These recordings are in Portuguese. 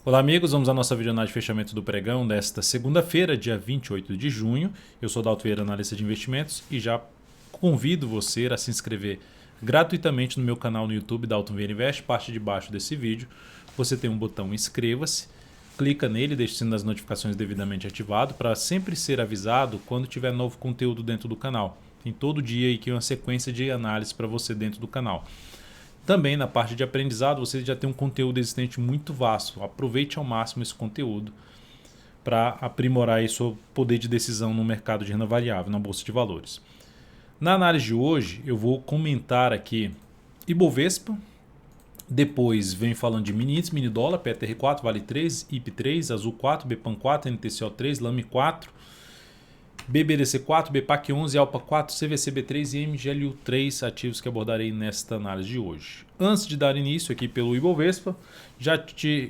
Olá amigos, vamos à nossa videoanálise de fechamento do pregão desta segunda-feira, dia 28 de junho. Eu sou Dalto Vieira, analista de investimentos, e já convido você a se inscrever gratuitamente no meu canal no YouTube, Dalton Vieira Invest. Parte de baixo desse vídeo você tem um botão inscreva-se, clica nele, deixe o sino das notificações devidamente ativado para sempre ser avisado quando tiver novo conteúdo dentro do canal. Tem todo dia aqui uma sequência de análise para você dentro do canal. Também na parte de aprendizado você já tem um conteúdo existente muito vasto. Aproveite ao máximo esse conteúdo para aprimorar aí seu poder de decisão no mercado de renda variável, na Bolsa de Valores. Na análise de hoje eu vou comentar aqui Ibovespa, depois vem falando de mini índice, mini dólar, PTR4, Vale 3, IP 3, Azul 4, BPAN 4, NTCO 3, LAME 4, BBDC 4, BPAC 11, ALPA 4, CVCB 3 e MGLU 3, ativos que abordarei nesta análise de hoje. Antes de dar início aqui pelo Ibovespa, já te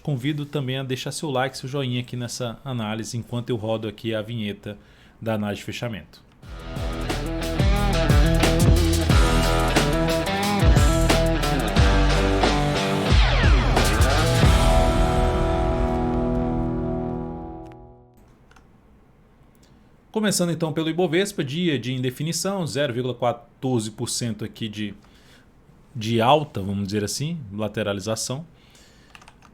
convido também a deixar seu like, seu joinha aqui nessa análise, enquanto eu rodo aqui a vinheta da análise de fechamento. Começando então pelo Ibovespa, dia de indefinição, 0,14% aqui de alta, vamos dizer assim, lateralização.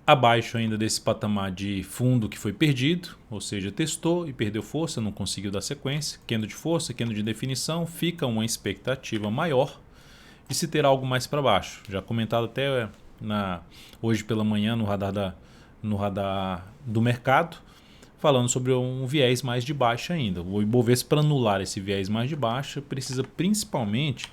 Abaixo ainda desse patamar de fundo que foi perdido, ou seja, testou e perdeu força, não conseguiu dar sequência. Candle de força, candle de definição, fica uma expectativa maior de se ter algo mais para baixo. Já comentado até hoje pela manhã no radar do mercado, falando sobre um viés mais de baixa ainda. O Ibovespa, para anular esse viés mais de baixa, precisa principalmente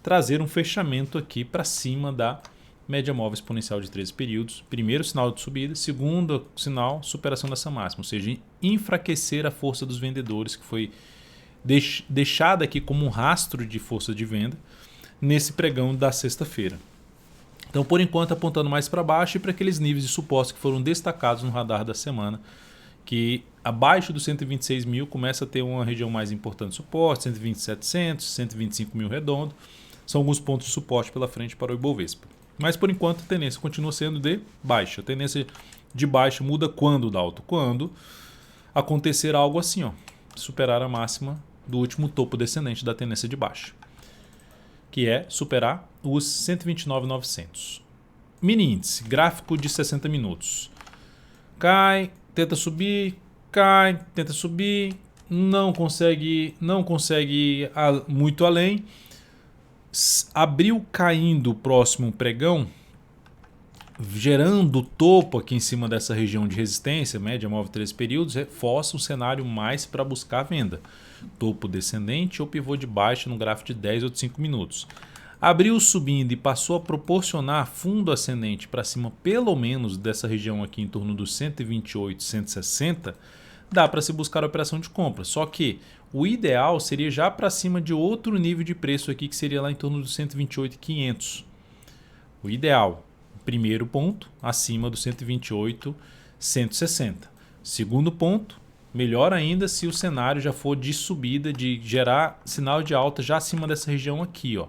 trazer um fechamento aqui para cima da média móvel exponencial de 13 períodos. Primeiro sinal de subida, segundo sinal, superação dessa máxima, ou seja, enfraquecer a força dos vendedores, que foi deixada aqui como um rastro de força de venda nesse pregão da sexta-feira. Então, por enquanto, apontando mais para baixo e para aqueles níveis de suporte que foram destacados no radar da semana, que abaixo dos 126 mil começa a ter uma região mais importante de suporte, 120.700, 125 mil redondo, são alguns pontos de suporte pela frente para o Ibovespa. Mas por enquanto a tendência continua sendo de baixa. A tendência de baixa muda quando, Dalton? Quando acontecer algo assim, ó, superar a máxima do último topo descendente da tendência de baixa, que é superar os 129.900. Mini índice, gráfico de 60 minutos. Cai, tenta subir, cai, tenta subir, não consegue ir muito além. Abriu caindo o próximo pregão, gerando topo aqui em cima dessa região de resistência, média móvel 13 períodos, reforça um cenário mais para buscar venda. Topo descendente ou pivô de baixa no gráfico de 10 ou de 5 minutos. Abriu subindo e passou a proporcionar fundo ascendente para cima pelo menos dessa região aqui em torno dos 128, 160, dá para se buscar a operação de compra. Só que o ideal seria já para cima de outro nível de preço aqui, que seria lá em torno dos 128.500. O ideal, primeiro ponto, acima dos 128.160. Segundo ponto, melhor ainda se o cenário já for de subida, de gerar sinal de alta já acima dessa região aqui, ó,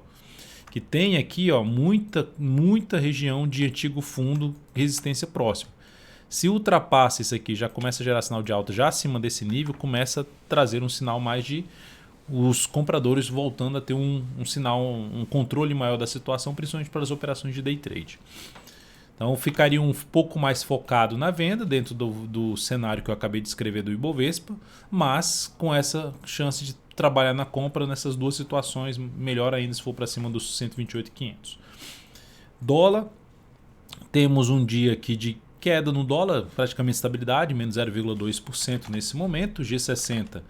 que tem aqui, ó, muita região de antigo fundo resistência próxima. Se ultrapassa isso aqui, já começa a gerar sinal de alta já acima desse nível, começa a trazer um sinal mais de os compradores voltando a ter um sinal, um controle maior da situação, principalmente para as operações de day trade. Então ficaria um pouco mais focado na venda dentro do cenário que eu acabei de escrever do Ibovespa, mas com essa chance de trabalhar na compra nessas duas situações, melhor ainda se for para cima dos 128.500. Dólar, temos um dia aqui de queda no dólar, praticamente estabilidade, menos 0,2% nesse momento. G60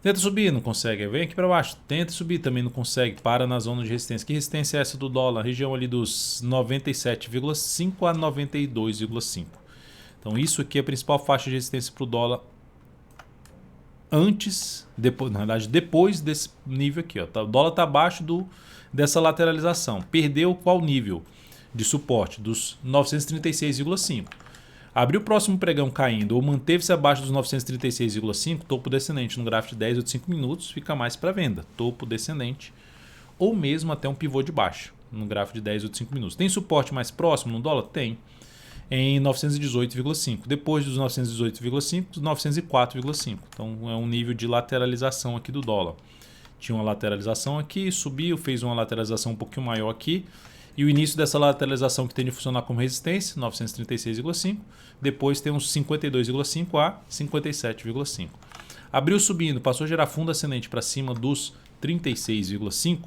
tenta subir, não consegue, vem aqui para baixo, tenta subir, também não consegue, para na zona de resistência. Que resistência é essa do dólar? Região ali dos 97,5 a 92,5. Então isso aqui é a principal faixa de resistência para o dólar depois desse nível aqui, ó. O dólar está abaixo dessa lateralização. Perdeu qual nível de suporte? Dos 936,5. Abriu o próximo pregão caindo ou manteve-se abaixo dos 936,5, topo descendente no gráfico de 10 ou de 5 minutos, fica mais para venda. Topo descendente ou mesmo até um pivô de baixa no gráfico de 10 ou de 5 minutos. Tem suporte mais próximo no dólar? Tem. em 918,5. Depois dos 918,5, 904,5. Então é um nível de lateralização aqui do dólar. Tinha uma lateralização aqui, subiu, fez uma lateralização um pouquinho maior aqui. E o início dessa lateralização que tende a funcionar como resistência, 936,5. Depois tem uns 52,5 a 57,5. Abriu subindo, passou a gerar fundo ascendente para cima dos 36,5.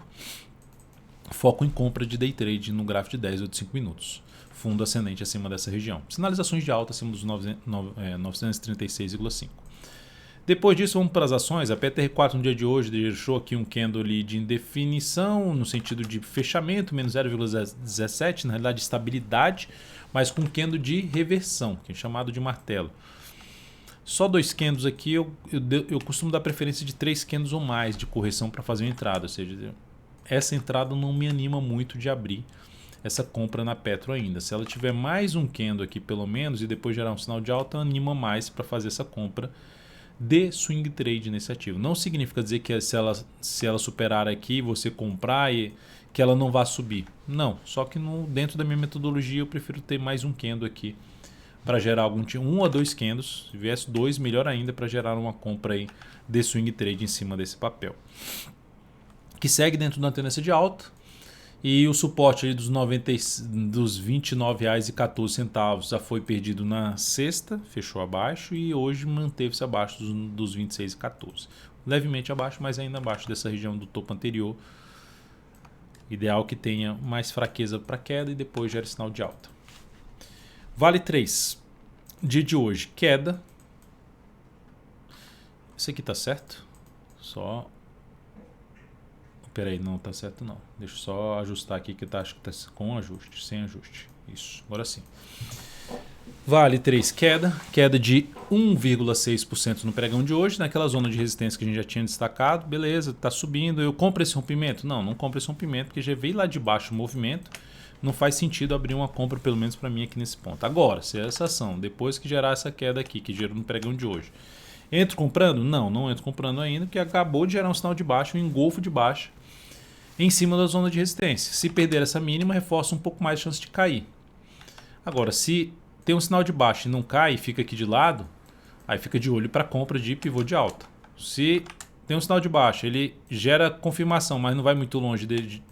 Foco em compra de day trade no gráfico de 10 ou de 5 minutos. Fundo ascendente acima dessa região. Sinalizações de alta acima dos 936,5. Depois disso, vamos para as ações. A PTR4 no dia de hoje deixou aqui um candle ali de indefinição, no sentido de fechamento, menos 0,17, na realidade estabilidade, mas com candle de reversão, que é chamado de martelo. Só 2 candles aqui, eu costumo dar preferência de 3 candles ou mais de correção para fazer uma entrada, ou seja, essa entrada não me anima muito de abrir essa compra na Petro ainda. Se ela tiver mais um candle aqui pelo menos e depois gerar um sinal de alta, anima mais para fazer essa compra de swing trade nesse ativo. Não significa dizer que se ela superar aqui, você comprar e que ela não vá subir. Não, só que dentro da minha metodologia eu prefiro ter mais um candle aqui para gerar um a 2 candles. Se viesse 2, melhor ainda, para gerar uma compra aí de swing trade em cima desse papel. Que segue dentro da tendência de alta. E o suporte ali dos R$ 29,14 já foi perdido na sexta, fechou abaixo, e hoje manteve-se abaixo dos R$ 26,14. Levemente abaixo, mas ainda abaixo dessa região do topo anterior. Ideal que tenha mais fraqueza para queda e depois gere sinal de alta. Vale 3. Dia de hoje, queda. Isso aqui tá certo? Só... Peraí, não tá certo não. Deixa eu só ajustar aqui que acho que tá com ajuste, sem ajuste. Isso, agora sim. Vale 3, queda de 1,6% no pregão de hoje, naquela zona de resistência que a gente já tinha destacado. Beleza, tá subindo. Eu compro esse rompimento? Não compro esse rompimento, porque já veio lá de baixo o movimento. Não faz sentido abrir uma compra, pelo menos para mim aqui nesse ponto. Agora, se essa ação, depois que gerar essa queda aqui, que gerou no pregão de hoje, entro comprando? Não entro comprando ainda, porque acabou de gerar um sinal de baixa, um engolfo de baixa em cima da zona de resistência. Se perder essa mínima, reforça um pouco mais a chance de cair. Agora, se tem um sinal de baixa e não cai e fica aqui de lado, aí fica de olho para compra de pivô de alta. Se tem um sinal de baixa, ele gera confirmação, mas não vai muito longe,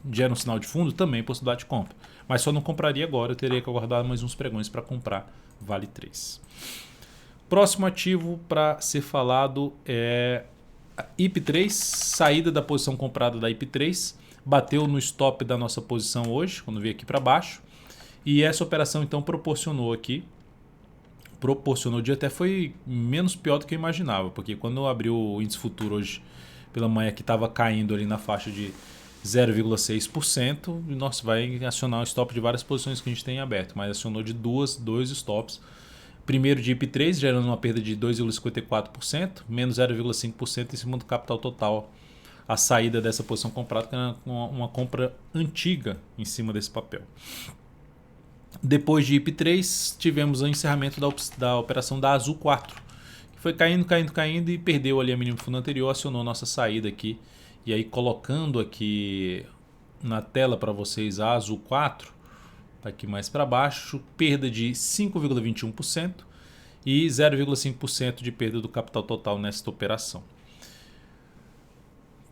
gera um sinal de fundo, também possibilidade de compra. Mas só não compraria agora, eu teria que aguardar mais uns pregões para comprar. Vale 3. Próximo ativo para ser falado é a IP3, saída da posição comprada da IP3. Bateu no stop da nossa posição hoje, quando veio aqui para baixo. E essa operação então proporcionou o dia até foi menos pior do que eu imaginava, porque quando eu abri o índice futuro hoje pela manhã, que estava caindo ali na faixa de 0,6%, nossa, vai acionar o stop de várias posições que a gente tem aberto, mas acionou de dois stops. Primeiro de IP3, gerando uma perda de 2,54%, menos 0,5% em cima do capital total. A saída dessa posição comprada, que era uma compra antiga em cima desse papel. Depois de IP3, tivemos o encerramento da operação da Azul 4, que foi caindo e perdeu ali a mínima fundo anterior, acionou nossa saída aqui. E aí, colocando aqui na tela para vocês a Azul 4, aqui mais para baixo, perda de 5,21% e 0,5% de perda do capital total nesta operação.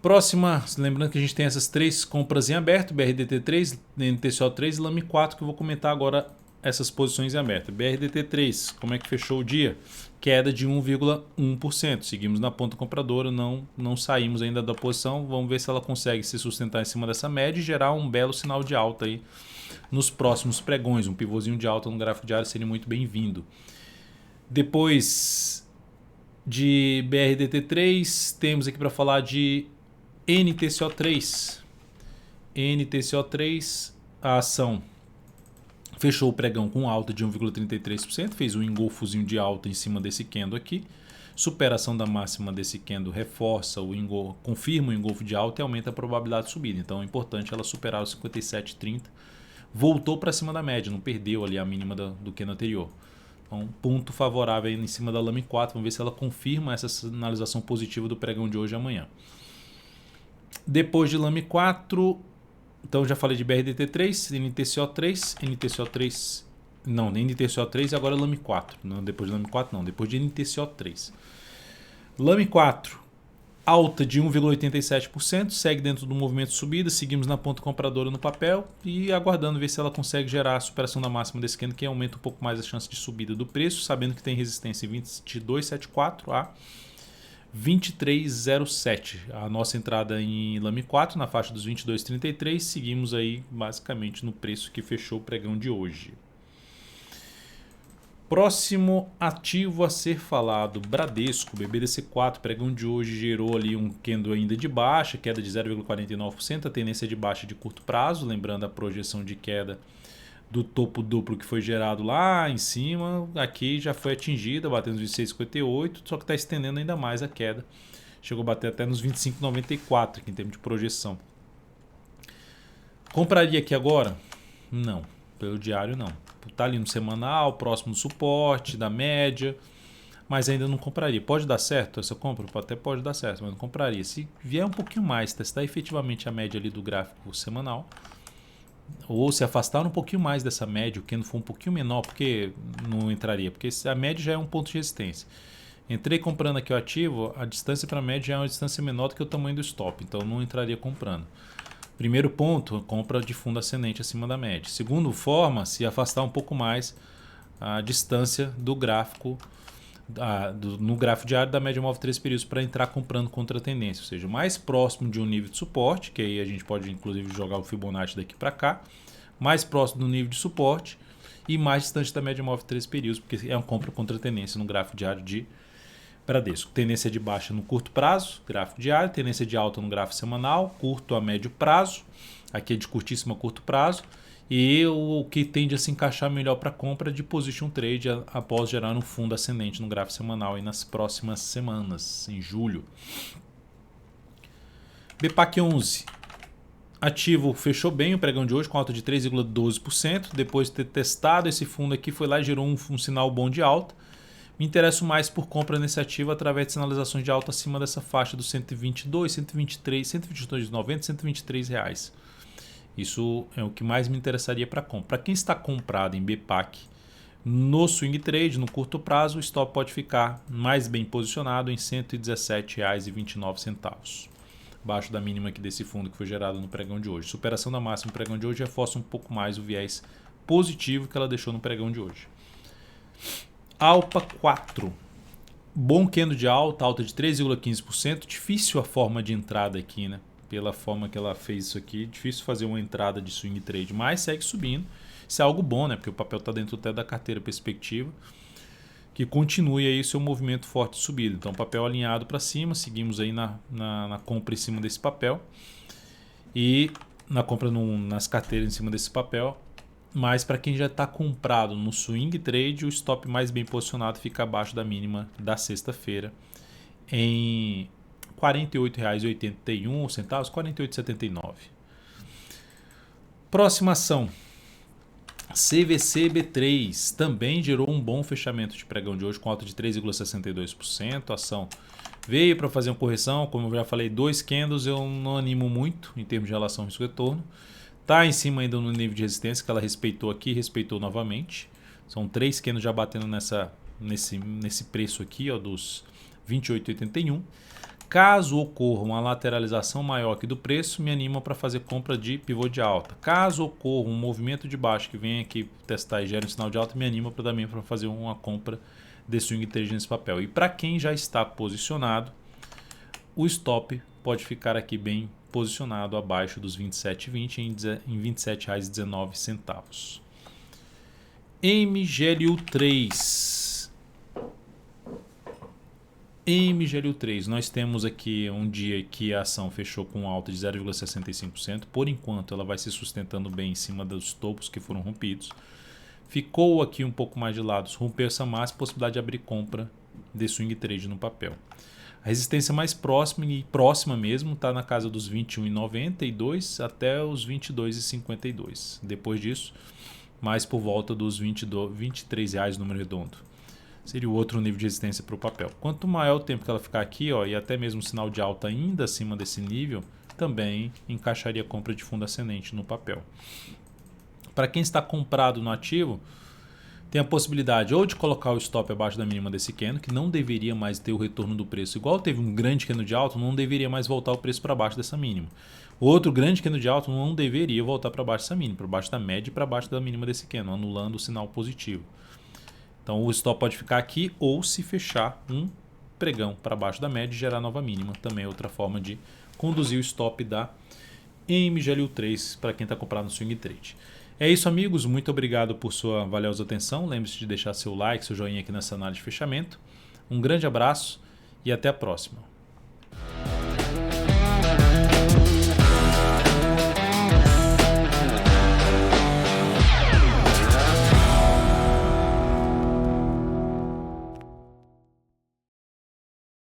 Próxima, lembrando que a gente tem essas 3 compras em aberto, BRDT3, NTCO3 e LAME4, que eu vou comentar agora essas posições em aberto. BRDT3, como é que fechou o dia? Queda de 1,1%. Seguimos na ponta compradora, não saímos ainda da posição. Vamos ver se ela consegue se sustentar em cima dessa média e gerar um belo sinal de alta aí nos próximos pregões. Um pivôzinho de alta no gráfico diário seria muito bem-vindo. Depois de BRDT3, temos aqui para falar de NTCO3. NTCO3, a ação fechou o pregão com alta de 1,33%, fez um engolfozinho de alta em cima desse candle aqui. Superação da máxima desse candle reforça confirma o engolfo de alta e aumenta a probabilidade de subida. Então é importante ela superar os 57,30. Voltou para cima da média, não perdeu ali a mínima do candle anterior. Então, ponto favorável aí em cima da LAME 4. Vamos ver se ela confirma essa sinalização positiva do pregão de hoje e amanhã. Depois de LAME 4, então já falei de BRDT3, NTCO3. NTCO3 Não, nem NTCO3 e agora Lame 4. Não, depois de Lame 4 não, depois de NTCO3. Lame 4, alta de 1,87%, segue dentro do movimento de subida, seguimos na ponta compradora no papel e aguardando ver se ela consegue gerar a superação da máxima desse candle, que aumenta um pouco mais a chance de subida do preço, sabendo que tem resistência em 22,74 a 23,07. A nossa entrada em Lame 4 na faixa dos 22,33, seguimos aí basicamente no preço que fechou o pregão de hoje. Próximo ativo a ser falado, Bradesco, BBDC4, pregão de hoje gerou ali um candle ainda de baixa, queda de 0,49%, a tendência de baixa de curto prazo, lembrando a projeção de queda do topo duplo que foi gerado lá em cima, aqui já foi atingida, batendo nos 26,58, só que está estendendo ainda mais a queda, chegou a bater até nos 25,94 aqui em termos de projeção. Compraria aqui agora? Não, pelo diário não. Está ali no semanal, próximo do suporte, da média, mas ainda não compraria. Pode dar certo essa compra? Até pode dar certo, mas não compraria. Se vier um pouquinho mais, testar efetivamente a média ali do gráfico semanal, ou se afastar um pouquinho mais dessa média, o que não for um pouquinho menor, porque não entraria, porque a média já é um ponto de resistência. Entrei comprando aqui o ativo, a distância para a média já é uma distância menor do que o tamanho do stop, então não entraria comprando. Primeiro ponto, compra de fundo ascendente acima da média. Segundo forma, se afastar um pouco mais a distância do gráfico, no gráfico diário da média móvel 3 períodos para entrar comprando contra a tendência. Ou seja, mais próximo de um nível de suporte, que aí a gente pode inclusive jogar o Fibonacci daqui para cá, mais próximo do nível de suporte e mais distante da média móvel 3 períodos, porque é uma compra contra a tendência no gráfico diário de Bradesco. Tendência de baixa no curto prazo, gráfico diário, tendência de alta no gráfico semanal, curto a médio prazo, aqui é de curtíssimo a curto prazo, e o que tende a se encaixar melhor para compra de position trade após gerar um fundo ascendente no gráfico semanal aí nas próximas semanas, em julho. BPAC 11. Ativo fechou bem o pregão de hoje com alta de 3,12%, depois de ter testado esse fundo aqui, foi lá e gerou um sinal bom de alta. Me interesso mais por compra nesse ativo através de sinalizações de alta acima dessa faixa dos 122, 123, 122,90, 123 reais. Isso é o que mais me interessaria para compra. Para quem está comprado em BPAC no swing trade, no curto prazo, o stop pode ficar mais bem posicionado em R$ 117,29, abaixo da mínima aqui desse fundo que foi gerado no pregão de hoje. Superação da máxima no pregão de hoje reforça um pouco mais o viés positivo que ela deixou no pregão de hoje. Alpa 4, bom candle de alta de 3,15%, difícil a forma de entrada aqui, né? Pela forma que ela fez isso aqui, difícil fazer uma entrada de swing trade, mas segue subindo. Isso é algo bom, né? Porque o papel está dentro até da carteira perspectiva, que continue aí o seu movimento forte de subida. Então, papel alinhado para cima, seguimos aí na compra em cima desse papel e na compra nas carteiras em cima desse papel. Mas para quem já está comprado no swing trade, o stop mais bem posicionado fica abaixo da mínima da sexta-feira em R$ 48,81, R$ 48,79. Próxima ação, CVC-B3, também gerou um bom fechamento de pregão de hoje com alta de 3,62%. A ação veio para fazer uma correção, como eu já falei, 2 candles eu não animo muito em termos de relação risco-retorno. Está em cima ainda no nível de resistência que ela respeitou aqui, respeitou novamente. São 3 candles já batendo nesse preço aqui, ó, dos 28,81. Caso ocorra uma lateralização maior aqui do preço, me anima para fazer compra de pivô de alta. Caso ocorra um movimento de baixo que venha aqui testar e gere um sinal de alta, me anima também para fazer uma compra de swing trade nesse papel. E para quem já está posicionado, o stop pode ficar aqui bem posicionado abaixo dos 27,20 em R$ 27,19. MGLU3. MGLU3, nós temos aqui um dia que a ação fechou com alta de 0,65%. Por enquanto ela vai se sustentando bem em cima dos topos que foram rompidos. Ficou aqui um pouco mais de lado, rompeu essa máxima, possibilidade de abrir compra de swing trade no papel. A resistência mais próxima e próxima mesmo está na casa dos 21,92 até os 22,52. Depois disso, mais por volta dos R$ 23 reais, número redondo. Seria o outro nível de resistência para o papel. Quanto maior o tempo que ela ficar aqui, ó, e até mesmo sinal de alta ainda acima desse nível, também encaixaria compra de fundo ascendente no papel. Para quem está comprado no ativo, Tem a possibilidade ou de colocar o stop abaixo da mínima desse candle, que não deveria mais ter o retorno do preço. Igual teve um grande candle de alta, não deveria mais voltar o preço para baixo dessa mínima. Outro grande candle de alta não deveria voltar para baixo dessa mínima, para baixo da média e para baixo da mínima desse candle, anulando o sinal positivo. Então o stop pode ficar aqui ou se fechar um pregão para baixo da média e gerar nova mínima. Também é outra forma de conduzir o stop da MGLU3 para quem está comprando no Swing Trade. É isso, amigos. Muito obrigado por sua valiosa atenção. Lembre-se de deixar seu like, seu joinha aqui nessa análise de fechamento. Um grande abraço e até a próxima.